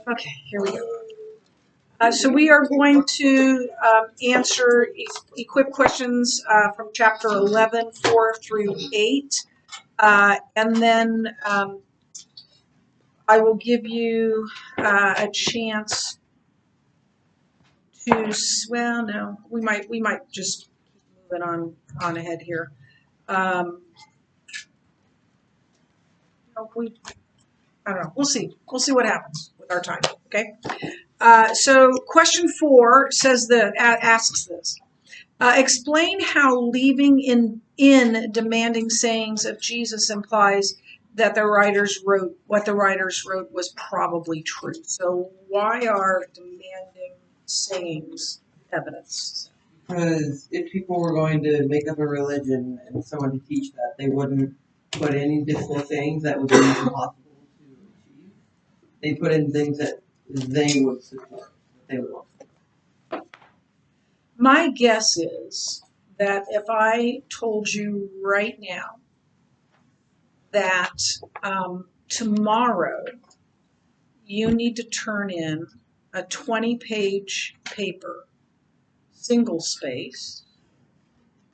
Okay, here we go. So we are going to answer equip questions from chapter 11, 4 through 8. And then I will give you a chance to, well, no, we might just keep moving on ahead here. I don't know. We'll see. We'll see what happens with our time. Okay. So question 4 asks this. Explain how leaving in demanding sayings of Jesus implies that what the writers wrote was probably true. So why are demanding sayings evidence? Because if people were going to make up a religion and someone to teach that, they wouldn't put in difficult things that would be impossible to achieve. They put in things that they would support, that they would want. My guess is that if I told you right now that tomorrow you need to turn in a 20-page paper, single space,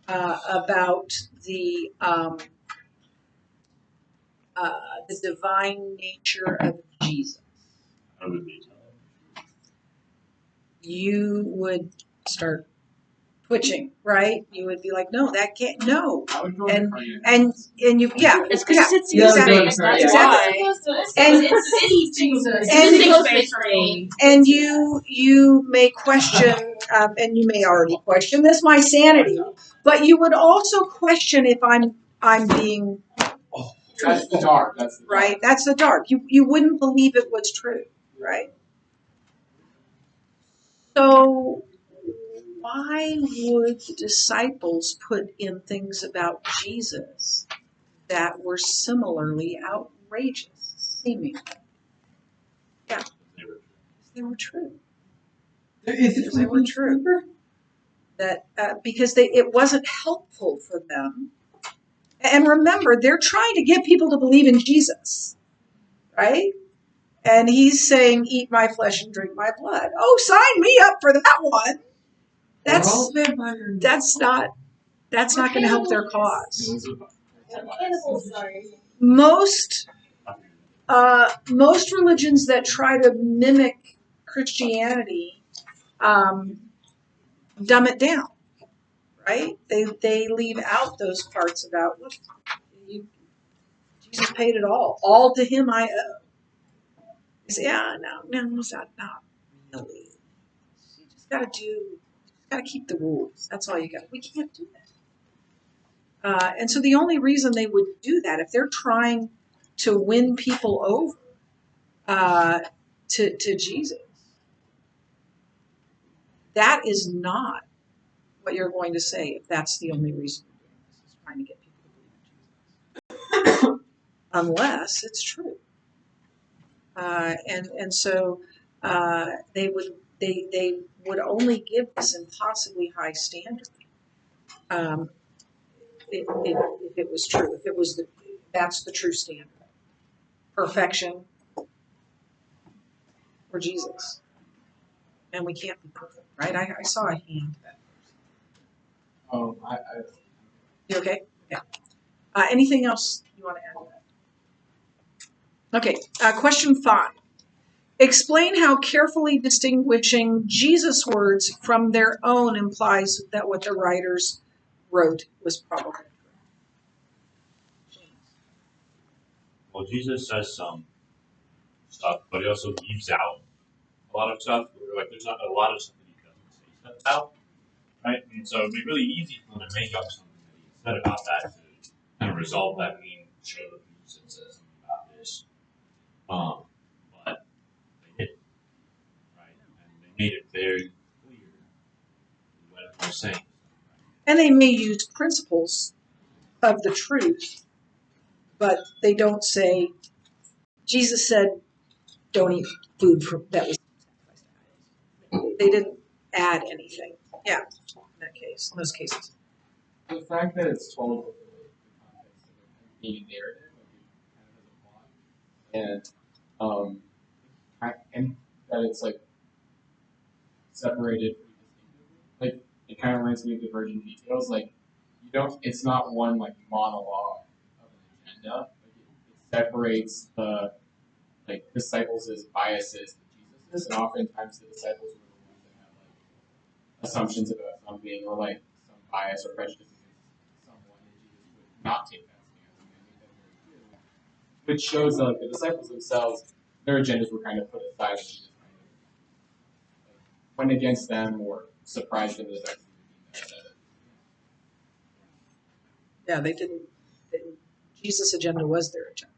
about the divine nature of Jesus, you would start twitching, right? You would be like, no, that can't, no. And you, yeah. It's because it's exactly. Exactly. And you may question, and you may already question this, my sanity, but you would also question if I'm being That's the dark. That's the dark. right. That's the dark. You wouldn't believe it was true, right? So why would the disciples put in things about Jesus that were similarly outrageous, seemingly? Yeah, they were true. They were true. That because it wasn't helpful for them. And remember, they're trying to get people to believe in Jesus, right? And he's saying, "Eat my flesh and drink my blood." Oh, sign me up for that one. That's not going to help their cause. Most religions that try to mimic Christianity dumb it down, right? They leave out those parts about, look, Jesus paid it all to him I owe. You say, yeah, no, not really. You just got to keep the rules. That's all you got. We can't do that. And so the only reason they would do that, if they're trying to win people over to Jesus, that is not what you're going to say if that's the only reason you're doing this, is trying to get people to believe in Jesus. Unless it's true. And so they would only give this impossibly high standard if it was true. If it was that's the true standard. Perfection for Jesus. And we can't be perfect, right? I saw a hand. You okay? Yeah. Anything else you want to add to that? Okay. Question 5. Explain how carefully distinguishing Jesus' words from their own implies that what the writers wrote was probably correct. Well, Jesus says some stuff, but he also leaves out a lot of stuff. Like, there's not a lot of stuff that he doesn't say stuff about, right? And so it'd be really easy for him to make up something that he said about that to kind of resolve that meaning, show that Jesus says something about this. But they didn't, right? And they made it very clear what they're saying. And they may use principles of the truth, but they don't say, Jesus said, don't eat food that was sacrificed. They didn't add anything. Yeah, in those cases. The fact that it's told with the context of a narrative, like it kind of has a plot, and and that it's like separated pretty distinctively. Like it kind of reminds me of Divergent Details. Like you don't, it's not one like monologue of an agenda. Like it separates the like disciples' biases to Jesus, and oftentimes the disciples were the ones that have like assumptions about something or like some bias or prejudice against someone, and Jesus would not take that stance. And I think that very clearly, which shows that like the disciples themselves, their agendas were kind of put aside, and Jesus kind of like, went against them or surprised them with that. Yeah, they didn't. Jesus' agenda was their agenda.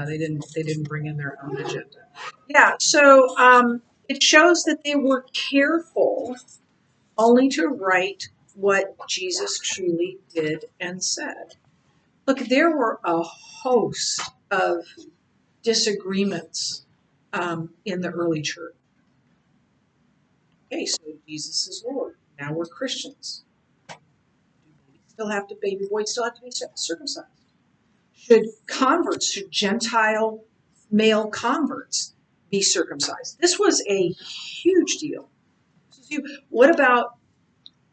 They didn't bring in their own agenda. Yeah, so it shows that they were careful only to write what Jesus truly did and said. Look, there were a host of disagreements in the early church. Okay, so Jesus is Lord. Now we're Christians. Baby boys still have to be circumcised? Should Gentile male converts be circumcised? This was a huge deal. What about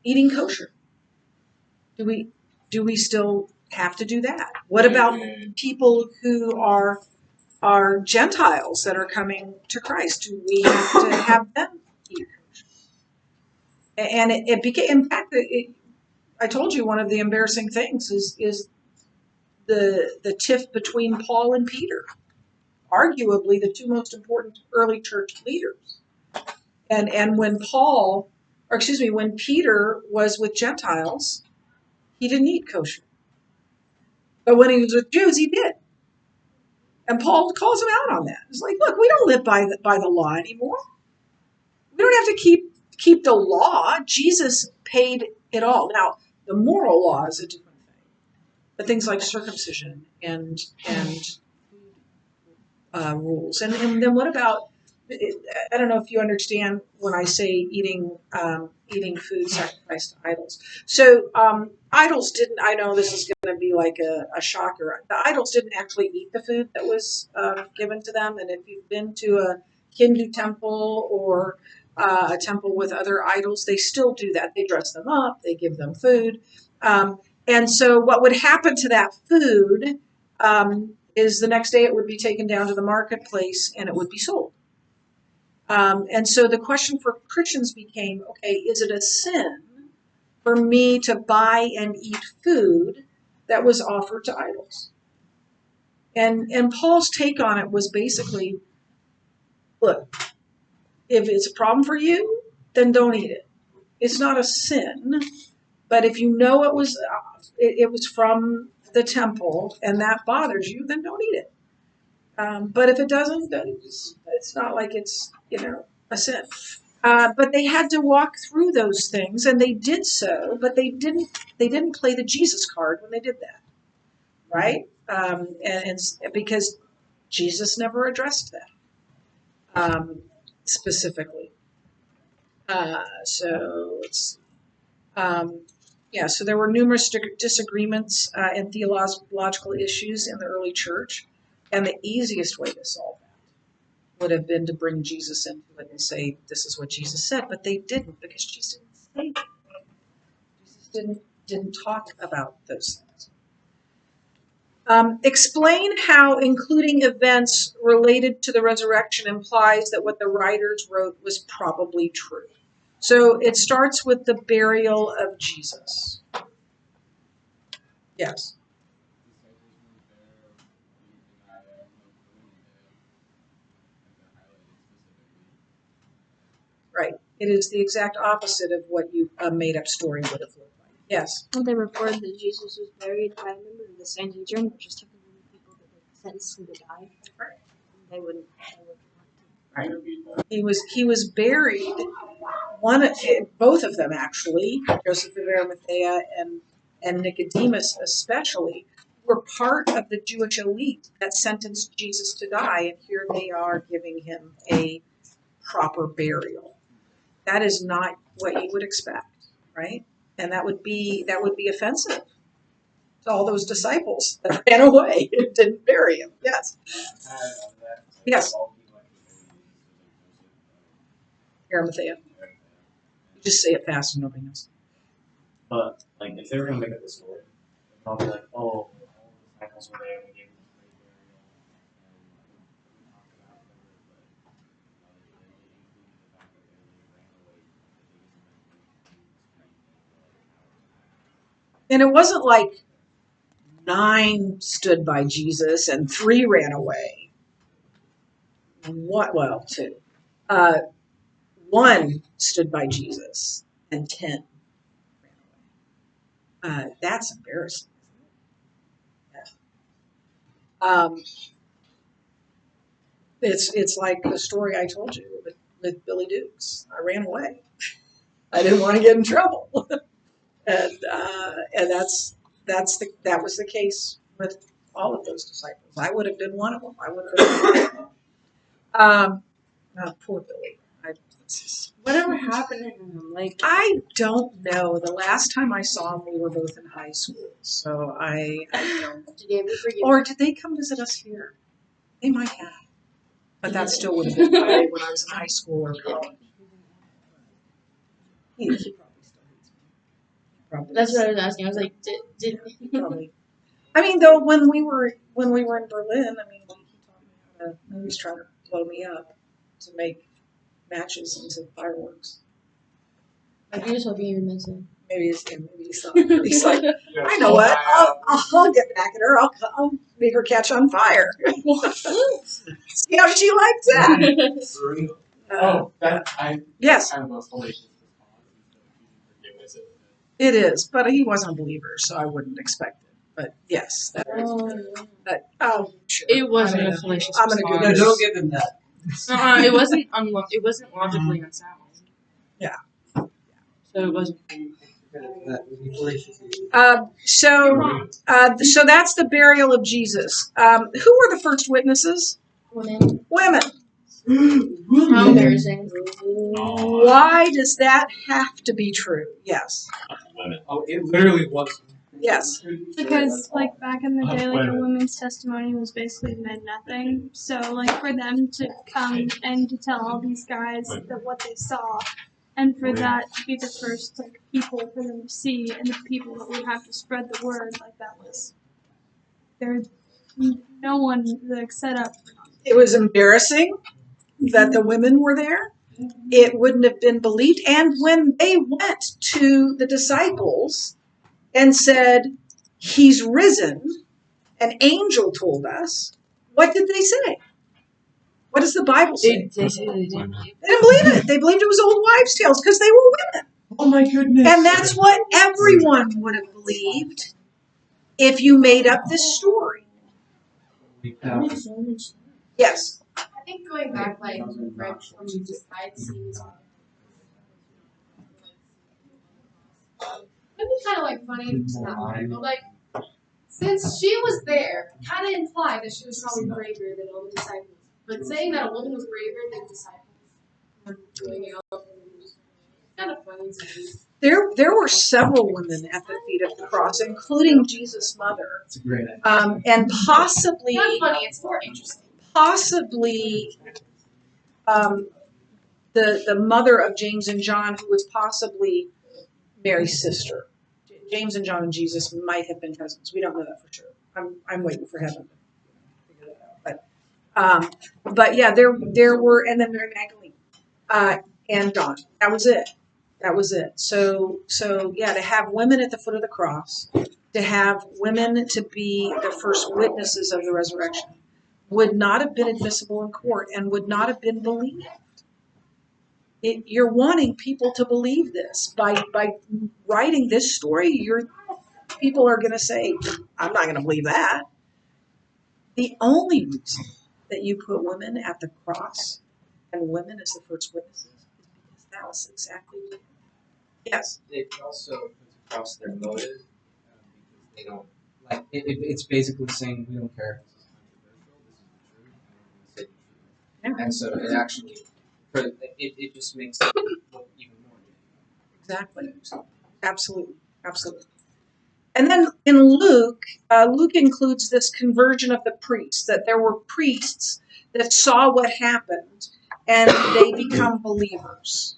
eating kosher? Do we still have to do that? What about people who are Gentiles that are coming to Christ? Do we have to have them eat kosher? And it became, in fact, I told you one of the embarrassing things is the tiff between Paul and Peter, arguably the two most important early church leaders. And when when Peter was with Gentiles, he didn't eat kosher. But when he was with Jews, he did. And Paul calls him out on that. It's like, look, we don't live by the law anymore. We don't have to keep the law. Jesus paid it all. Now, the moral law is a different thing. But things like circumcision and rules. And then what about, I don't know if you understand when I say eating food sacrificed to idols. So idols didn't, I know this is going to be like a shocker, the idols didn't actually eat the food that was given to them. And if you've been to a Hindu temple or a temple with other idols, they still do that. They dress them up, they give them food. And so what would happen to that food is the next day it would be taken down to the marketplace and it would be sold. And so the question for Christians became, okay, is it a sin for me to buy and eat food that was offered to idols? And Paul's take on it was basically, look, if it's a problem for you, then don't eat it. It's not a sin, but if you know it was from the temple and that bothers you, then don't eat it. But if it doesn't, then it's not like it's, a sin. But they had to walk through those things, and they did so, but they didn't play the Jesus card when they did that, right? And because Jesus never addressed that specifically. So let's see. So there were numerous disagreements and theological issues in the early church, and the easiest way to solve that would have been to bring Jesus into it and say, this is what Jesus said, but they didn't, because Jesus didn't say that. Jesus didn't talk about those things. Explain how including events related to the resurrection implies that what the writers wrote was probably true. So it starts with the burial of Jesus. Yes. Right. It is the exact opposite of what a made-up story would have looked like. Yes. Well, they reported that Jesus was buried. I remember the Sanhedrin, which is typically the people that they sentenced him to die. Right. They wouldn't want to. Right. He was buried. Both of them actually, Joseph of Arimathea and Nicodemus especially, were part of the Jewish elite that sentenced Jesus to die, and here they are giving him a proper burial. That is not what you would expect, right? And that would be offensive to all those disciples that ran away and didn't bury him. Yes. Yes. Arimathea. You just say it fast and nobody knows. But like, if they were gonna make up the story, they'd probably be like, oh, all the disciples were there, we gave them a great burial, and we talked about them, but they included the fact that they ran away And it wasn't like 9 stood by Jesus and 3 ran away. What? Well, 2. 1 stood by Jesus and 10 ran away. That's embarrassing. Yeah. It's like the story I told you with Billy Dukes. I ran away. I didn't want to get in trouble, and that was the case with all of those disciples. I would have been one of them. I would have been one of them. Poor Billy. Whatever happened to him? Like, I don't know. The last time I saw him, we were both in high school, so I don't. did he ever forgive? Or did they come visit us here? They might have. But that still would have been when I was in high school or college. He probably still hates me. Probably. That's what I was asking. I was like, did Probably. I mean, though, when we were in Berlin, I mean, he taught me how to. He was trying to blow me up to make matches into fireworks. I was just hoping you would miss it. Maybe he's like, I know what? I'll get back at her. I'll make her catch on fire. See how she likes that. Oh, that Yes, kind of a fallacious response. Forgiveness. it is. But he wasn't a believer, so I wouldn't expect it. But yes, sure. It wasn't I'm a gonna- fallacious I'm gonna response. go No, don't give him that. It wasn't it wasn't logically unsound. Yeah. So it wasn't. That would be fallacious. So that's the burial of Jesus. Who were the first witnesses? Women. Women. How embarrassing. Why does that have to be true? Yes. Women. Oh, it literally was. Yes. Because, like, back in the day, like, a Women. woman's testimony was basically meant nothing. So, like, for them to come and to tell all these guys that what they saw, and for that to be the first, like, people for them to see, and the people that would have to spread the word, like, that was, there's no one, like, set up. It was embarrassing that the women were there. It wouldn't have been believed. And when they went to the disciples and said, he's risen, an angel told us, what did they say? What does the Bible say? They said they didn't. They didn't believe it. They believed it was old wives' tales because they were women. Oh my goodness. And that's what everyone would have believed if you made up this story. Yes. I think going back, like, right from the side scenes, it'd be kind of like funny to not funny, but like, since she was there, kind of implied that she was probably braver than all the disciples. But saying that a woman was braver than disciples were doing it all, it's kind of funny to me. There were several women at the feet of the cross, including Jesus' mother, That's a great idea. and possibly Not funny, it's more interesting. the mother of James and John, who was possibly Mary's sister. James and John and Jesus might have been cousins. We don't know that for sure. I'm waiting for heaven to figure that out. But yeah, there were, and then Mary Magdalene and Dawn. That was it. That was it. So yeah, to have women at the foot of the cross, to have women to be the first witnesses of the resurrection, would not have been admissible in court and would not have been believed. You're wanting people to believe this. By writing this story, people are going to say, I'm not going to believe that. The only reason that you put women at the cross and women as the first witnesses is because that was exactly what. Yes. It also puts across their motive because they don't like it's basically saying we don't care if this is controversial. This is the truth, and we're going to say the truth. And so it actually, it just makes it look even more. Exactly. Absolutely. And then in Luke, Luke includes this conversion of the priests, that there were priests that saw what happened and they become believers.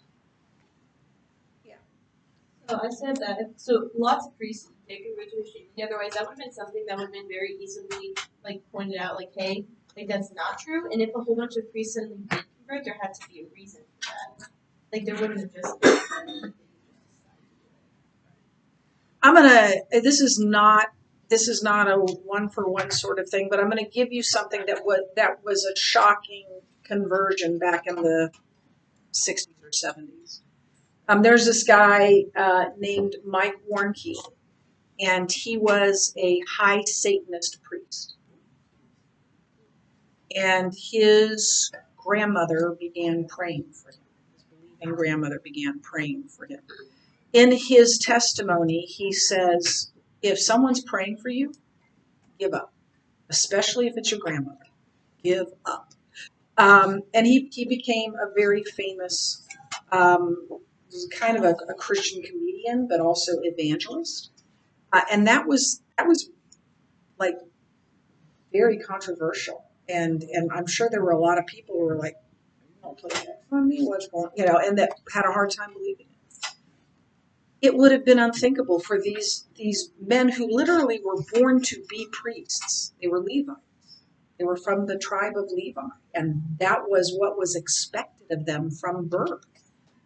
So I said that. So lots of priests take original statement. Otherwise, that would have been something that would have been very easily like pointed out, like, hey, like that's not true. And if a whole bunch of priests suddenly did convert, there had to be a reason for that. Like there wouldn't have just been. This is not a one for one sort of thing, but I'm gonna give you something that was a shocking conversion back in the 60s or 70s. There's this guy named Mike Warnke, and he was a high Satanist priest. And his grandmother began praying for him. His believing grandmother began praying for him. In his testimony, he says, if someone's praying for you, give up, especially if it's your grandmother. Give up. And he became a very famous, kind of a Christian comedian, but also evangelist. And that was like very controversial. And I'm sure there were a lot of people who were like, you don't play that for me, what's going on? And that had a hard time believing it. It would have been unthinkable for these men who literally were born to be priests. They were Levites. They were from the tribe of Levi, and that was what was expected of them from birth,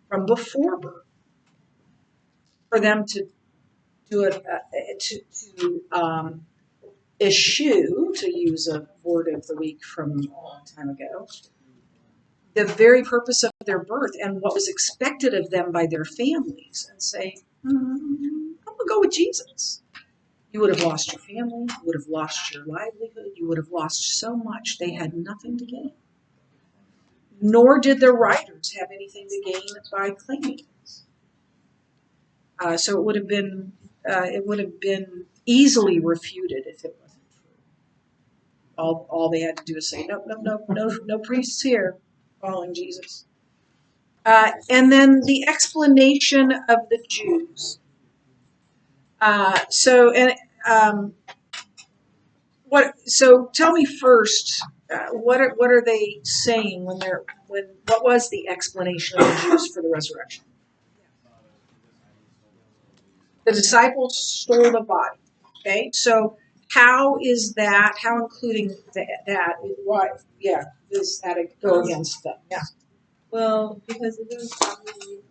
from before birth. For them to do it, to eschew, to use a word of the week from a long time ago, the very purpose of their birth and what was expected of them by their families, and say, I'm going to go with Jesus. You would have lost your family, you would have lost your livelihood, you would have lost so much. They had nothing to gain. Nor did the writers have anything to gain by claiming this. So it would have been easily refuted if it wasn't true. All they had to do is say, no priests here following Jesus. And then the explanation of the Jews. So tell me first, what are they saying what was the explanation of the Jews for the resurrection? The disciples stole the body. Okay, so how is that? How including that? What? Yeah, does that go against them? Yeah. Well, because it was probably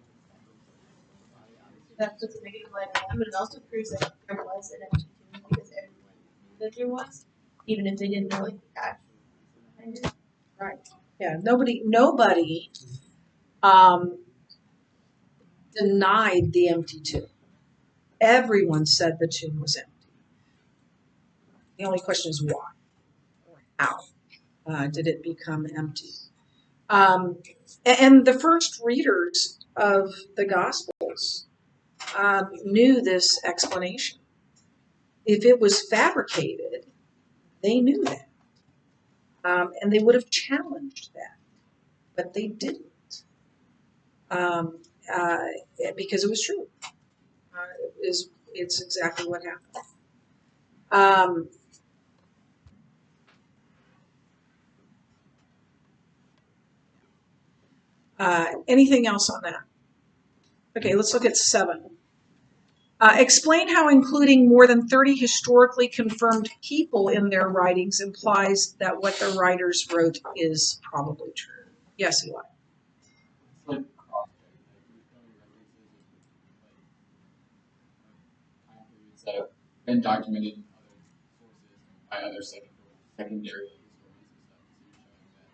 that puts a negative light on them, but it also proves that there was an empty tomb because everyone knew that there was, even if they didn't know like the actual reason behind it. Right. Yeah. Nobody denied the empty tomb. Everyone said the tomb was empty. The only question is why or how did it become empty? And the first readers of the Gospels knew this explanation. If it was fabricated, they knew that. And they would have challenged that, but they didn't, because it was true. It's exactly what happened. Anything else on that? Okay, let's look at 7. Explain how including more than 30 historically confirmed people in their writings implies that what the writers wrote is probably true. Yes, Eli. It's like time periods that have been documented in other sources by other secondary historians and stuff, showing that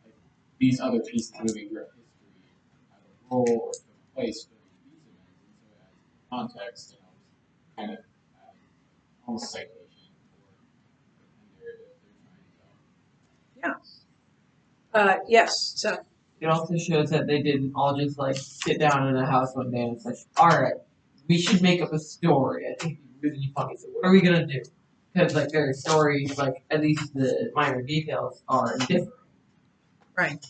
like these other pieces moving throughout history have a role or took place during these events, and so it adds context and kind of almost citation for the narrative they're trying to tell. Yeah. Yes. So. It also shows that they didn't all just like sit down in a house one day and say, all right, we should make up a story. I think it'd be really funny. So what are we going to do? Because like their stories, like at least the minor details are different. Right.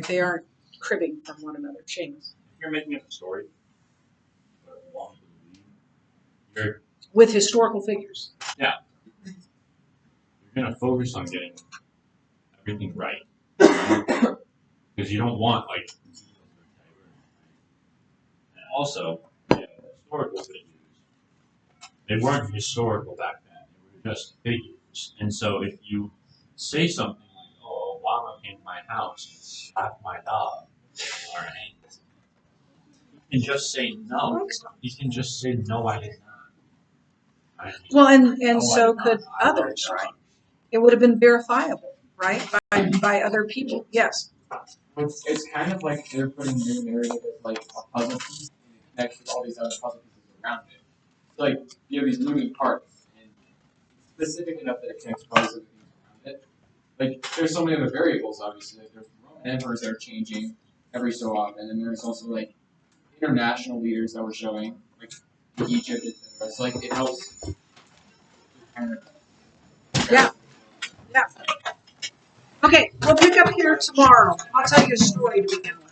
They aren't cribbing from one another. James. If you're making up a story, you're With historical figures. you're gonna focus on getting everything right. Because because you don't want like. And also, historical figures. They weren't historical back then. They were just figures. And so if you say something like, "Oh, Obama came to my house and slapped my dog," all right, you can just say no. You can just say no, I did not. Right? Well, and No, I so did not. could I love others, dogs. right? It would have been verifiable, right, by other people. Yes. It's kind of like they're putting their narrative as like a puzzle piece and it connects with all these other puzzle pieces around it. So like you have these moving parts and it's specific enough that it connects to all these other things around it. Like there's so many other variables obviously. Like there's Roman emperors that are changing every so often, and there's also like international leaders that were showing, like Egypt, etc. So like it helps kind of Yeah. Yeah. Okay, we'll pick up here tomorrow. I'll tell you a story to begin with.